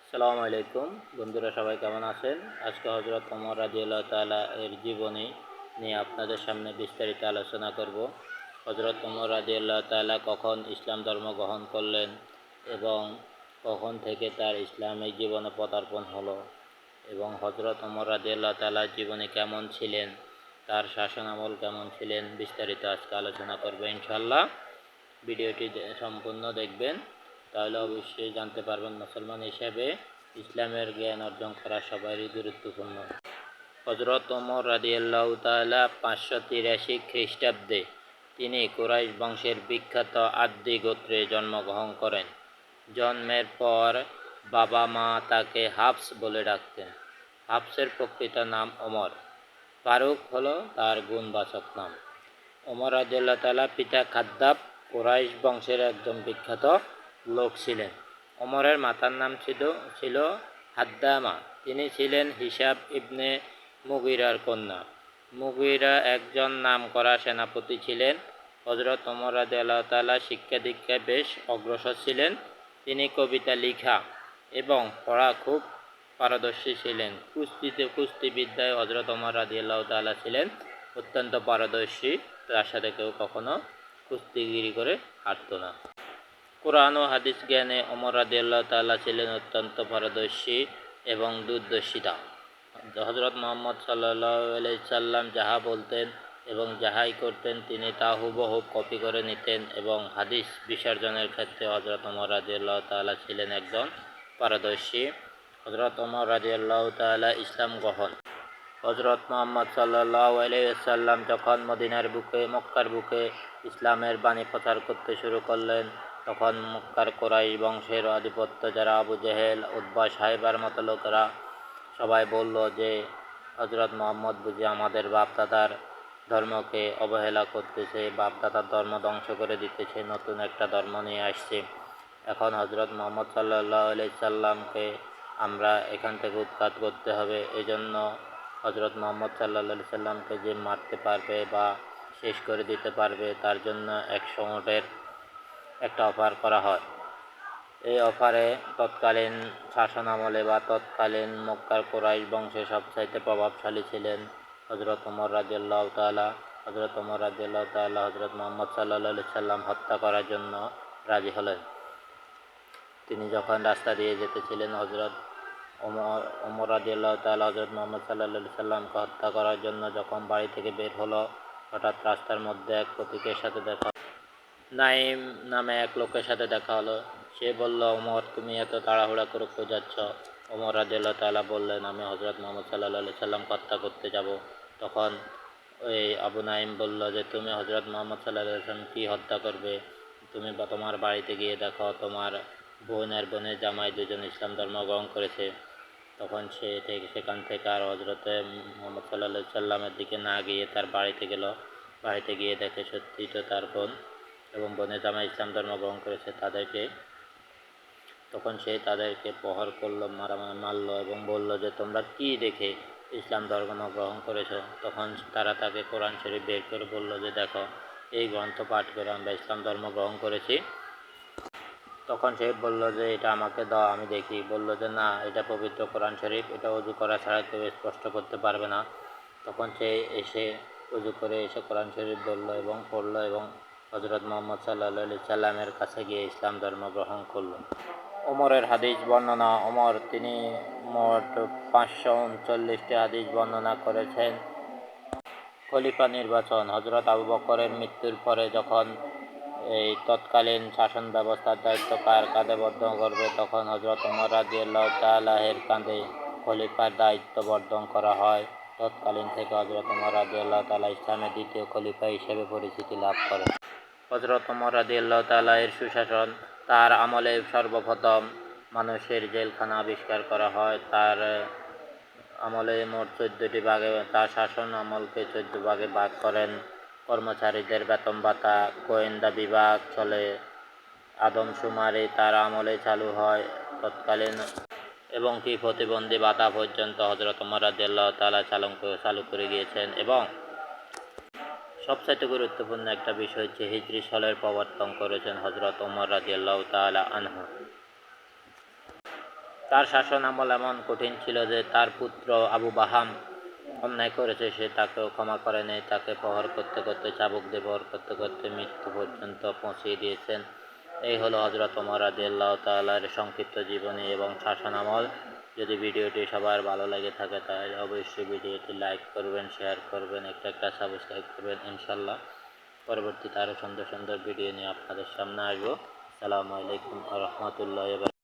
আসসালামু আলাইকুম বন্ধুরা, সবাই কেমন আছেন? আজকে হযরত ওমর রাদিয়াল্লাহু তাআলা এর জীবনী নিয়ে আপনাদের সামনে বিস্তারিত আলোচনা করব। হযরত ওমর রাদিয়াল্লাহু তাআলা কখন ইসলাম ধর্ম গ্রহণ করলেন এবং কখন থেকে তার ইসলামিক জীবনে পদার্পণ হলো এবং হযরত ওমর রাদিয়াল্লাহু তাআলার জীবনী কেমন ছিলেন, তার শাসনামল কেমন ছিলেন, বিস্তারিত আজকে আলোচনা করব ইনশাআল্লাহ। ভিডিওটি সম্পূর্ণ দেখবেন, তাহলে অবশ্যই জানতে পারবেন মুসলমান হিসেবে ইসলামের জ্ঞান অর্জন করা সবারই গুরুত্বপূর্ণ। হযরত ওমর রাদিয়াল্লাহু তাআলা 583 খ্রিস্টাব্দে তিনি কুরাইশ বংশের বিখ্যাত আদি গোত্রে জন্মগ্রহণ করেন। জন্মের পর বাবা মা তাকে হাফস বলে ডাকতেন। হাফসের প্রকৃত নাম ওমর, ফারুক হলো তার গুণবাচক নাম। ওমর রাদিয়াল্লাহু তাআলা পিতা খাদ্দাব কুরাইশ বংশের একজন বিখ্যাত লোক ছিলেন। ওমরের মাতার নাম ছিল হাদ্দামা। তিনি ছিলেন হিসাব ইবনে মুগীরার কন্যা। মুগীরা একজন নামকরা সেনাপতি ছিলেন। হযরত ওমর রাদিয়াল্লাহু তাআলা শিক্ষা দীক্ষায় বেশ অগ্রসর ছিলেন। তিনি কবিতা লেখা এবং পড়া খুব পারদর্শী ছিলেন। কুস্তিবিদ্যায় হযরত ওমর রাদিয়াল্লাহু তাআলা ছিলেন অত্যন্ত পারদর্শী। তার সাথে কেউ কখনো কুস্তিগিরি করে হারত না। কুরআন ও হাদিস জ্ঞানে ওমর রাদিয়াল্লাহু তাআলা ছিলেন অত্যন্ত পারদর্শী এবং দূরদর্শিতা। হযরত মুহাম্মদ সাল্লাল্লাহু আলাইহি সাল্লাম যাহা বলতেন এবং যাহাই করতেন তিনি তা হুবহু কপি করে নিতেন এবং হাদিস বিসর্জনের ক্ষেত্রে হযরত ওমর রাদিয়াল্লাহু তাআলা ছিলেন একজন পারদর্শী। হযরত ওমর রাদিয়াল্লাহু তাআলা ইসলাম গ্রহণ। হযরত মুহাম্মদ সাল্লাল্লাহু আলাইহি ওয়াসাল্লাম যখন মক্কার বুকে ইসলামের বাণী প্রচার করতে শুরু করলেন, তখন মক্কার কুরাইশ বংশের আধিপত্য যারা আবু জেহেল, উতবা, সাইবার মতো লোকেরা সবাই বলল যে হযরত মুহাম্মদ বুঝি আমাদের বাপ-দাদার ধর্মকে অবহেলা করতেছে, বাপ-দাদার ধর্ম ধ্বংস করে দিতেছে, নতুন একটা ধর্ম নিয়ে আসছে। এখন হযরত মুহাম্মদ সাল্লাল্লাহু আলাইহি সাল্লামকে আমরা এখান থেকে উৎখাত করতে হবে। এজন্য হযরত মুহাম্মদ সাল্লাল্লাহু আলাইহি সাল্লামকে যে মারতে পারবে বা শেষ করে দিতে পারবে তার জন্য 100 উটের একটা অফার করা হয়। এই অফারে তৎকালীন শাসনামলে বা তৎকালীন মক্কার কুরাইশ বংশের সবচাইতে প্রভাবশালী ছিলেন হযরত ওমর রাদিয়াল্লাহু তাআলা। হযরত ওমর রাদিয়াল্লাহু তাআলা হযরত মুহাম্মদ সাল্লাল্লাহু আলাইহি সাল্লাম হত্যা করার জন্য রাজি হলেন। তিনি যখন রাস্তা দিয়ে যেতেছিলেন, হযরত ওমর রাদিয়াল্লাহু তাআলা হযরত মুহাম্মদ সাল্লাল্লাহু আলাইহি সাল্লামকে হত্যা করার জন্য যখন বাড়ি থেকে বের হলো, হঠাৎ রাস্তার মধ্যে এক পথিকের সাথে দেখা, নাঈম নামে এক লোকের সাথে দেখা হলো। সে বলল, ওমর, তুমি এত তাড়াহুড়া করে কই যাচ্ছ? ওমর রাদিয়াল্লাহু তাআলা বললেন, আমি হযরত মুহাম্মদ সাল্লাল্লাহু আলাইহি সাল্লামকে হত্যা করতে যাব। তখন ওই আবু নাঈম বলল যে তুমি হযরত মুহাম্মদ সাল্লাল্লাহু আলাইহি সাল্লাম কি হত্যা করবে? তুমি তোমার বাড়িতে গিয়ে দেখো, তোমার বোনের জামাই দুজন ইসলাম ধর্ম গ্রহণ করেছে। তখন সেখান থেকে আর হযরতে মুহাম্মদ সাল্লাল্লাহু আলাইহি সাল্লামের দিকে না গিয়ে তার বাড়িতে গেল। বাড়িতে গিয়ে দেখে সত্যি তো তার বোন এবং বোনের জামাই ইসলাম ধর্ম গ্রহণ করেছে। তখন সে তাদেরকে প্রহার করলো, মারলো এবং বলল যে তোমরা কি দেখে ইসলাম ধর্ম গ্রহণ করেছো? তখন তারা তাকে কোরআন শরীফ বের করে বলল যে দেখো, এই গ্রন্থ পাঠ করে আমরা ইসলাম ধর্ম গ্রহণ করেছি। তখন সে বলল যে এটা আমাকে দাও, আমি দেখি। বলল যে না, এটা পবিত্র কোরআন শরীফ, এটা ওযু করা ছাড়া কেউ স্পষ্ট করতে পারবে না। তখন সে এসে ওযু করে এসে কোরআন শরীফ ধরল এবং পড়ল এবং হযরত মুহাম্মদ সাল্লাল্লাহু আলাইহি সাল্লামের কাছে গিয়ে ইসলাম ধর্ম গ্রহণ করল। ওমরের হাদিস বর্ণনা। ওমর তিনি মোট 539টি হাদিস বর্ণনা করেছেন। খলিফা নির্বাচন। হযরত আবু বকরের মৃত্যুর পরে যখন এই তৎকালীন শাসন ব্যবস্থার দায়িত্ব কার কাঁধে বর্ধন করবে, তখন হযরত ওমর রাদিয়াল্লাহু তাআলা এর কাঁধে খলিফার দায়িত্ব বর্ধন করা হয়। তৎকালীন থেকে হযরত ওমর রাদিয়াল্লাহু তাআলা ইসলামের দ্বিতীয় খলিফা হিসেবে পরিচিতি লাভ করেন। হযরত ওমর রাদিয়াল্লাহু তাআলা এর সুশাসন। তার আমলে সর্বপ্রথম মানুষের জেলখানা আবিষ্কার করা হয়। তার আমলে মোট 14টি ভাগে, তার শাসন আমলকে 14 ভাগে ভাগ করেন। কর্মচারীদের বেতন ভাতা, গোয়েন্দা বিভাগ চলে, আদমশুমারি তার আমলে চালু হয় তৎকালীন, এবং কি প্রতিবন্ধী ভাতা পর্যন্ত হযরত ওমর রাদিয়াল্লাহু তাআলা চালু করে গিয়েছেন। এবং সবচাইতে গুরুত্বপূর্ণ একটা বিষয় হচ্ছে হিজরি সলের প্রবর্তন করেছেন হযরত ওমর রাদিয়াল্লাহু তাআলা আনহু। তার শাসন আমল এমন কঠিন ছিল যে তার পুত্র আবু বাহাম অন্যায় করেছে, সে তাকেও ক্ষমা করে নেই। তাকে প্রহার করতে করতে, চাবুক দিয়ে প্রহার করতে করতে মৃত্যু পর্যন্ত পৌঁছিয়ে দিয়েছেন। এই হলো হযরত ওমর রাদিয়াল্লাহু তাআলার সংক্ষিপ্ত জীবনী এবং শাসনামল। যদি ভিডিওটি সবার ভালো লেগে থাকে তাহলে অবশ্যই ভিডিওটি লাইক করবেন, শেয়ার করবেন, একটা সাবস্ক্রাইব করবেন। ইনশাআল্লাহ পরবর্তীতে আরও সুন্দর সুন্দর ভিডিও নিয়ে আপনাদের সামনে আসবো। আসসালামু আলাইকুম ওয়া রাহমাতুল্লাহি ওয়া বারাকাতুহু।